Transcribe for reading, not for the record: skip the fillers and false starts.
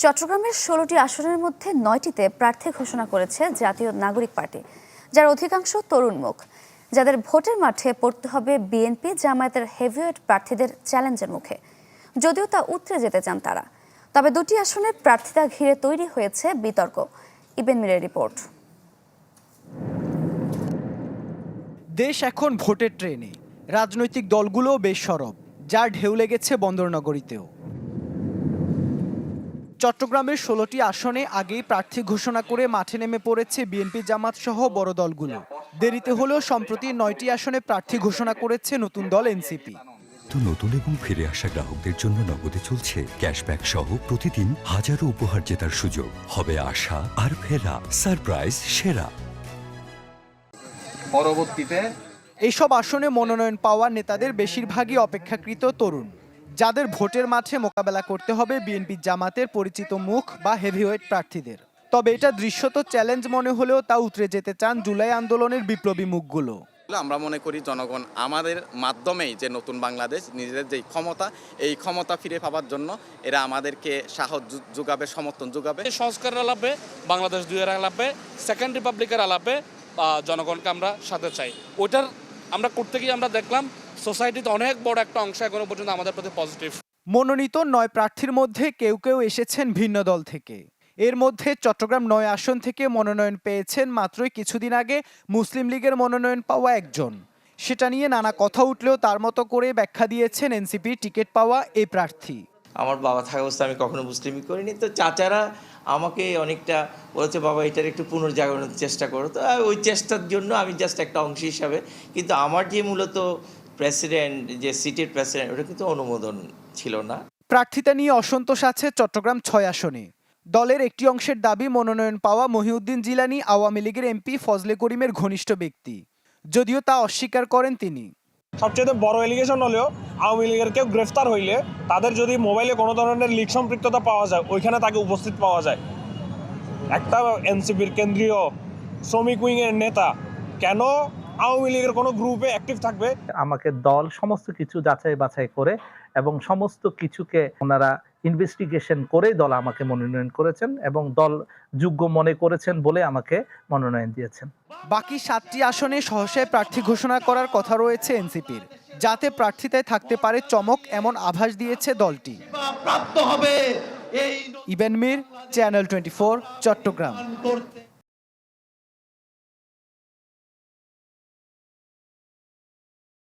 চট্টগ্রামের ১৬টি আসনের মধ্যে ৯টিতে প্রার্থী ঘোষণা করেছে জাতীয় নাগরিক পার্টি, যার অধিকাংশ তরুণ মুখ, যাদের ভোটের মাঠে পড়তে হবে বিএনপি জামায়াতের হেভিওয়েট প্রার্থীদের চ্যালেঞ্জের মুখে। যদিও তা উতরে যেতে চান তারা, তবে দুটি আসনে প্রার্থিতা ঘিরে তৈরি হয়েছে বিতর্ক। ইবেন মিরের রিপোর্ট। দেশ এখন ভোটের ট্রেনে, রাজনৈতিক দলগুলোও বেশ সরব, যার ঢেউ লেগেছে বন্দরনগরীতেও। চট্টগ্রামের ১৬টি আসনে আগেই প্রার্থী ঘোষণা করে মাঠে নেমে পড়েছে বিএনপি জামাত সহ বড় দলগুলো। দেরিতে হলেও সম্প্রতি ৯টি আসনে প্রার্থী ঘোষণা করেছে নতুন দল এনসিপি। নতুন এবং ফিরে আসা গ্রাহকদের জন্য নগদে চলছে ক্যাশব্যাক সহ প্রতিদিন হাজারো উপহার জেতার সুযোগ। হবে আশা আর ফেরা, সারপ্রাইজ সেরা। পরবর্তীতে এইসব আসনে মনোনয়ন পাওয়া নেতাদের বেশিরভাগই অপেক্ষাকৃত তরুণ, যাদের ভোটের মাঠে মোকাবেলা করতে হবে বিএনপি জামাতের পরিচিত মুখ বা হেভিওয়েট প্রার্থীদের। তবে এটা দৃশ্যত চ্যালেঞ্জ মনে হলেও তা উতরে যেতে চান জুলাই আন্দোলনের বিপ্লবী মুখগুলো। আমরা মনে করি জনগণ আমাদের মাধ্যমেই যে নতুন বাংলাদেশ নিজেদের যে ক্ষমতা, এই ক্ষমতা ফিরে পাওয়ার জন্য এরা আমাদেরকে সাহস যোগাবে, সমর্থন যোগাবে। সংস্কারের আলাপে বাংলাদেশ ২-এর আলাপে সেকেন্ড রিপাবলিকের আলাপে জনগণকে আমরা সাথে চাই। ওইটার আমরা করতে গিয়ে আমরা দেখলাম সোসাইটিতে অনেক বড় একটা অংশ এখনো পর্যন্ত আমাদের প্রতি পজিটিভ। মনোনীত ৯ প্রার্থীর মধ্যে কেউ কেউ এসেছেন ভিন্ন দল থেকে। এর মধ্যে চট্টগ্রাম ৯ আসন থেকে মনোনয়ন পেয়েছেন মাত্রই কিছুদিন আগে মুসলিম লীগের মনোনয়ন পাওয়া একজন। সেটা নিয়ে নানা কথা উঠলেও তার মতো করে ব্যাখ্যা দিয়েছেন এনসিপির টিকিট পাওয়া এই প্রার্থী। আমার বাবা থাকা অবস্থায় আমি কখনো মুসলিমই করিনি, তো চাচারা আমাকে অনেকটা বলেছে, বাবা এটার একটু পুনর্জাগরণের চেষ্টা করো। তো ওই চেষ্টার জন্য আমি জাস্ট একটা অংশ হিসাবে, কিন্তু আমার যে মূলত প্রেসিডেন্ট, যে সিটের প্রেসিডেন্ট, ওটা কিন্তু অনুমোদন ছিল না। প্রার্থিতা নিয়ে অসন্তোষ আছে চট্টগ্রাম ৬ আসনে। দলের একটি অংশের দাবি মনোনয়ন পাওয়া মহিউদ্দিন জিলানী আওয়ামী লীগের এমপি ফজলে করিমের ঘনিষ্ঠ ব্যক্তি, যদিও তা অস্বীকার করেন তিনি। সবচেয়ে বড় এলিগেশন হলেও আওয়ামী লীগের কেউ গ্রেফতার হইলে তাদের যদি মোবাইলে কোনো ধরনের লিক সম্পৃক্ততা পাওয়া যায়, ওইখানে তাকে উপস্থিত পাওয়া যায়। একটা এনসিপির কেন্দ্রীয় শ্রমিক উইংয়ের নেতা কেন আওয়ামী লীগের কোনো গ্রুপে অ্যাক্টিভ থাকবে? আমাকে দল সমস্ত কিছু যাচাই বাছাই করে এবং সমস্ত কিছুকে ওনারা ইনভেস্টিগেশন করে দল আমাকে মনোনয়ন করেছেন এবং দল যোগ্য মনে করেছেন বলে আমাকে মনোনয়ন দিয়েছেন। বাকি 7টি আসনে সহসায় প্রার্থী ঘোষণা করার কথা রয়েছে এনসিপির, যাতে প্রার্থিতায় থাকতে পারে চমক, এমন আভাস দিয়েছে দলটি। ইবেন মির, চ্যানেল 24, চট্টগ্রাম।